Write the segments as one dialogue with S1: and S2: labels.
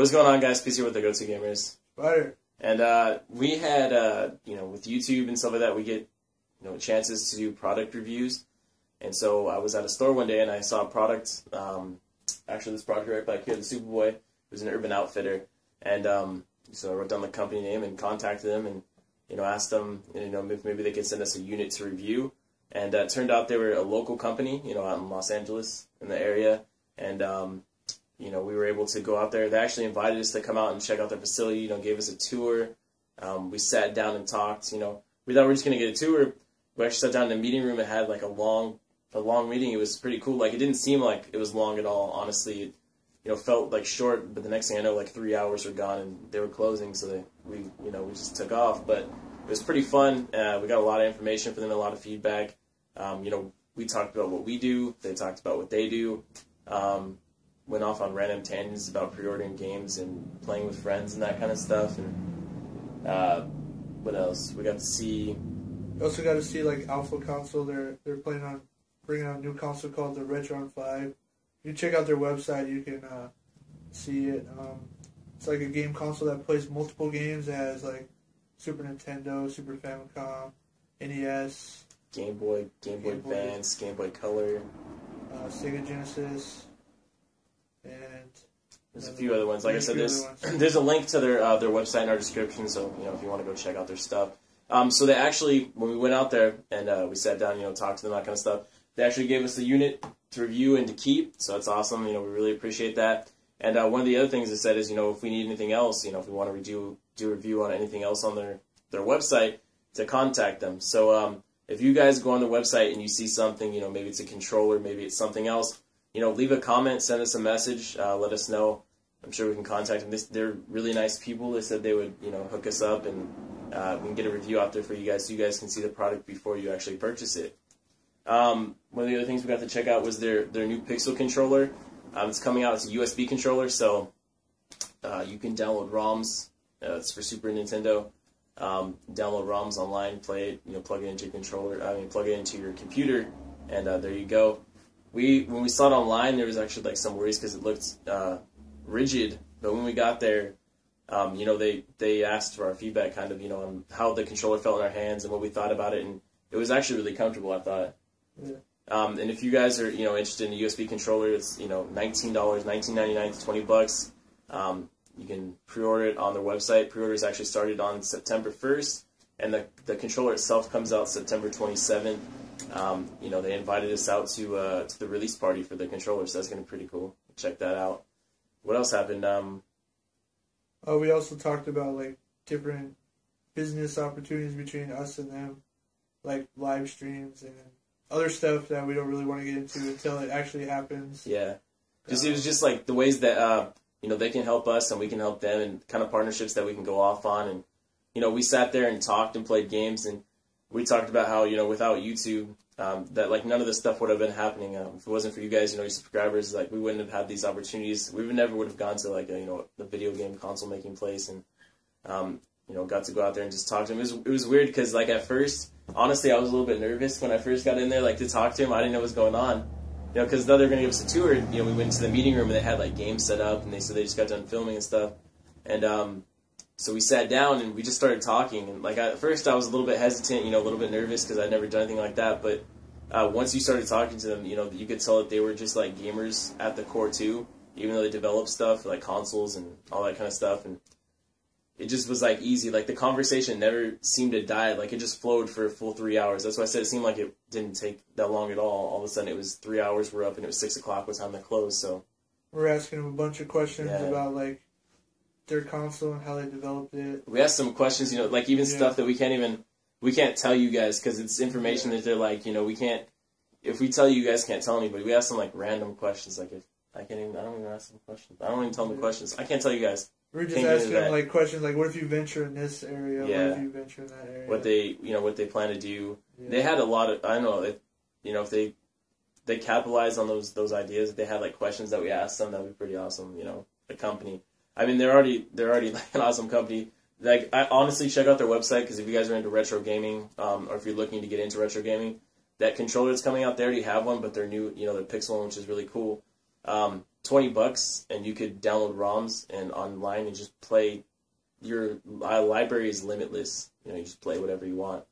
S1: What is going on, guys? Peace here with the Go-To Gamers.
S2: Spider.
S1: And we had, with YouTube and stuff like that, we get, chances to do product reviews. And so I was at a store one day and I saw a product, actually this product right back here, the Superboy. It was an Urban Outfitter. And so I wrote down the company name and contacted them and, asked them, if maybe they could send us a unit to review. And it turned out they were a local company, out in Los Angeles, in the area. And, we were able to go out there. They actually invited us to come out and check out their facility, gave us a tour. We sat down and talked, We thought we were just going to get a tour. We actually sat down in a meeting room and had, like, a long meeting. It was pretty cool. Like, it didn't seem like it was long at all, honestly. It, felt, like, short, but the next thing I know, like, 3 hours were gone and they were closing, so we just took off. But it was pretty fun. We got a lot of information from them, a lot of feedback. We talked about what we do. They talked about what they do. Went off on random tangents about pre-ordering games and playing with friends and that kind of stuff. And what else? We got to see.
S2: We also got to see like Alpha console. They're planning on bringing out a new console called the Retron 5. If you check out their website, you can see it. It's like a game console that plays multiple games. It has like Super Nintendo, Super Famicom, NES,
S1: Game Boy Advance, Game Boy Color,
S2: Sega Genesis. And
S1: there's a few other ones. Like I said, there's a link to their website in our description, so if you want to go check out their stuff. So they actually, when we went out there and we sat down, talked to them, that kind of stuff, they actually gave us the unit to review and to keep. So that's awesome. We really appreciate that. And one of the other things they said is, if we need anything else, if we want to do a review on anything else on their website, to contact them. So if you guys go on the website and you see something, maybe it's a controller, maybe it's something else, leave a comment, send us a message, let us know. I'm sure we can contact them. They're really nice people. They said they would, hook us up and we can get a review out there for you guys so you guys can see the product before you actually purchase it. One of the other things we got to check out was their new Pixel controller. It's coming out. It's a USB controller, so you can download ROMs. It's for Super Nintendo. Download ROMs online, play it, plug it into your controller. Plug it into your computer, and there you go. When we saw it online, there was actually like some worries because it looked rigid. But when we got there, they asked for our feedback, kind of, on how the controller felt in our hands and what we thought about it, and it was actually really comfortable, I thought.
S2: Yeah.
S1: And if you guys are interested in a USB controller, it's $19, $19.99 to $20. You can pre-order it on their website. Pre-orders actually started on September 1st, and the controller itself comes out September 27th. They invited us out to the release party for the controller, so that's going to be pretty cool. Check that out. What else happened?
S2: We also talked about like different business opportunities between us and them, like live streams and other stuff that we don't really want to get into until it actually happens.
S1: Yeah. It was just like the ways that they can help us and we can help them, and kind of partnerships that we can go off on. And we sat there and talked and played games, and we talked about how without YouTube, that like none of this stuff would have been happening. If it wasn't for you guys, your subscribers, like we wouldn't have had these opportunities. We never would have gone to like the video game console making place, and got to go out there and just talk to him. It was weird because like at first, honestly, I was a little bit nervous when I first got in there, like to talk to him. I didn't know what was going on. Because they were going to give us a tour, we went to the meeting room and they had like games set up, and they said they just got done filming and stuff. And so we sat down and we just started talking. And like at first I was a little bit hesitant, a little bit nervous because I'd never done anything like that. But once you started talking to them, you could tell that they were just like gamers at the core too, even though they developed stuff like consoles and all that kind of stuff. And it just was like easy. Like the conversation never seemed to die. Like it just flowed for a full 3 hours. That's why I said it seemed like it didn't take that long at all. All of a sudden it was 3 hours were up and it was 6 o'clock was time to close. So
S2: we're asking them a bunch of questions about like their console and how they developed it.
S1: We asked some questions, like even stuff that we can't tell you guys because it's information that they're like, we can't. If we tell you, you guys can't tell anybody. We asked them like random questions. Like if I don't even ask them questions. I don't even tell them the questions. I can't tell you guys.
S2: We're just asking them like questions like, what if you venture in this area?
S1: Yeah.
S2: What if you venture in that area?
S1: What they plan to do.
S2: Yeah.
S1: They had a lot of. I don't know. If they capitalize on those ideas. If they had like questions that we asked them, that would be pretty awesome. The company. I mean, they're already like an awesome company. Like I honestly check out their website because if you guys are into retro gaming, or if you're looking to get into retro gaming, that controller that's coming out, they already have one, but they're new. Their Pixel one, which is really cool. $20 and you could download ROMs and online and just play. Your library is limitless. You know, you just play whatever you want.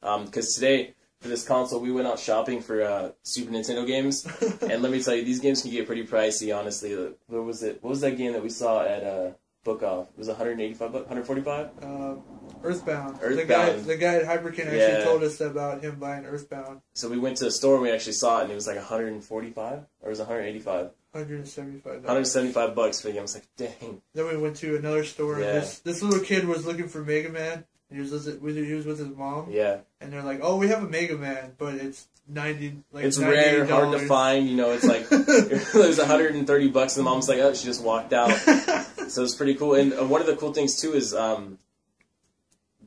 S1: Because today, for this console, we went out shopping for Super Nintendo games, and let me tell you, these games can get pretty pricey, honestly. What was it? What was that game that we saw at Book Off? It was $185, $145?
S2: Earthbound.
S1: Earthbound.
S2: The guy at Hyperkin actually told us about him buying Earthbound.
S1: So we went to the store and we actually saw it, and it was like $145, or it was $185?
S2: $175.
S1: $175 for the game. I was like, dang.
S2: Then we went to another store, and this little kid was looking for Mega Man. He was with his mom.
S1: Yeah.
S2: And they're like, "Oh, we have a Mega Man, but it's
S1: it's rare, hard to find. You know, it's like it was $130, and the mom's like, "Oh, she just walked out." So it's pretty cool. And one of the cool things too is,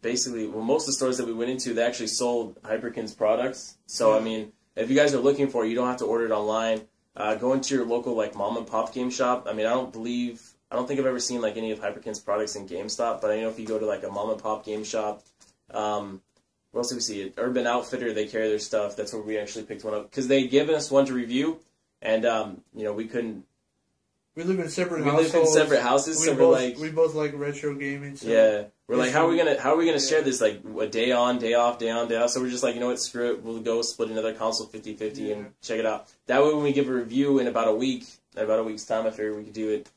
S1: basically, most of the stores that we went into, they actually sold Hyperkin's products. So I mean, if you guys are looking for it, you don't have to order it online. Go into your local like mom and pop game shop. I mean, I don't think I've ever seen like any of Hyperkin's products in GameStop, but I know if you go to like a mom and pop game shop, where else do we see it? Urban Outfitter, they carry their stuff. That's where we actually picked one up because they'd given us one to review, and you know, we couldn't.
S2: We live in separate
S1: houses. So
S2: we both like retro gaming. So
S1: yeah, we're like, how are we gonna share this like a day on, day off, day on, day off? So we're just like, you know what, screw it. We'll go split another console 50-50 and check it out. That way, when we give a review in about a week's time, I figured we could do it.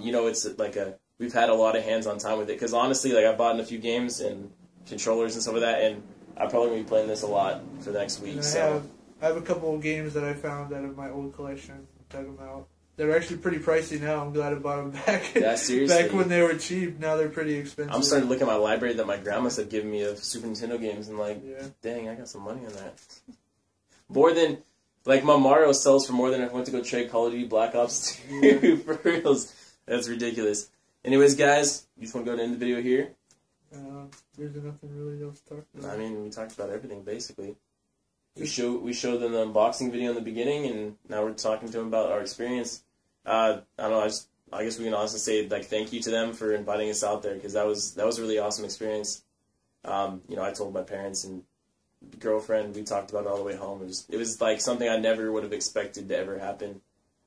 S1: You know, it's like we've had a lot of hands-on time with it because honestly, like I bought in a few games and controllers and stuff like that, and I'm probably gonna be playing this a lot for the next week.
S2: I have a couple of games that I found out of my old collection. Dug them out. They're actually pretty pricey now. I'm glad I bought them back.
S1: Yeah, seriously.
S2: Back when they were cheap, now they're pretty expensive.
S1: I'm starting to look at my library that my grandmas have given me of Super Nintendo games and like, dang, I got some money on that. More than, like, my Mario sells for more than if I went to go trade Call of Duty Black Ops 2. For reals. That's ridiculous. Anyways, guys, you just want to go to end the video here?
S2: There's nothing really else to talk about.
S1: I mean, we talked about everything, basically. We showed them the unboxing video in the beginning, and now we're talking to them about our experience. I don't know, I guess we can honestly say, like, thank you to them for inviting us out there, because that was a really awesome experience. You know, I told my parents and girlfriend, we talked about it all the way home. It was like something I never would have expected to ever happen.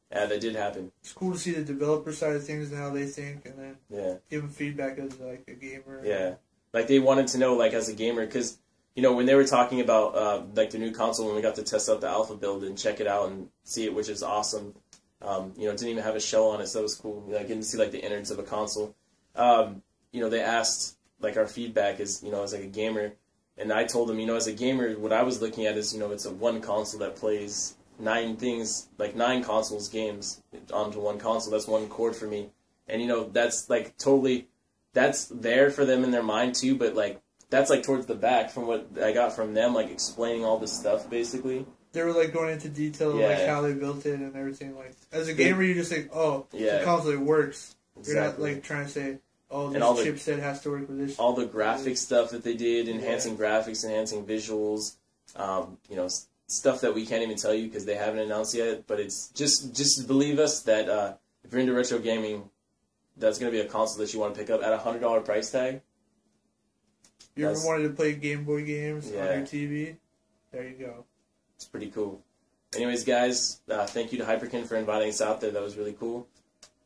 S1: And it did happen.
S2: It's cool to see the developer side of things and how they think, and then give them feedback as like a gamer.
S1: Yeah, like they wanted to know, like as a gamer, because you know when they were talking about like the new console, when we got to test out the alpha build and check it out and see it, which is awesome. You know, it didn't even have a shell on it, so that was cool. Like getting to see like the innards of a console. You know, they asked like our feedback as as like a gamer, and I told them, as a gamer, what I was looking at is it's a one console that plays 9 things, like 9 consoles games onto one console. That's one cord for me. And, that's like totally, that's there for them in their mind too, but like, that's like towards the back from what I got from them, like explaining all this stuff basically.
S2: They were like going into detail like how they built it and everything. Like, as a gamer, you just think, the console, it works. Exactly. You're not like trying to say, this chipset has to work with this.
S1: All the graphics stuff that they did, enhancing graphics, enhancing visuals, stuff that we can't even tell you because they haven't announced yet. But it's just believe us that if you're into retro gaming, that's going to be a console that you want to pick up at a $100 price tag.
S2: You ever wanted to play Game Boy games on your TV? There you go.
S1: It's pretty cool. Anyways, guys, thank you to Hyperkin for inviting us out there. That was really cool.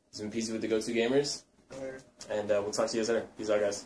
S1: It's been Peasy with the Go-To Gamers. And we'll talk to you guys later. Peace out, guys.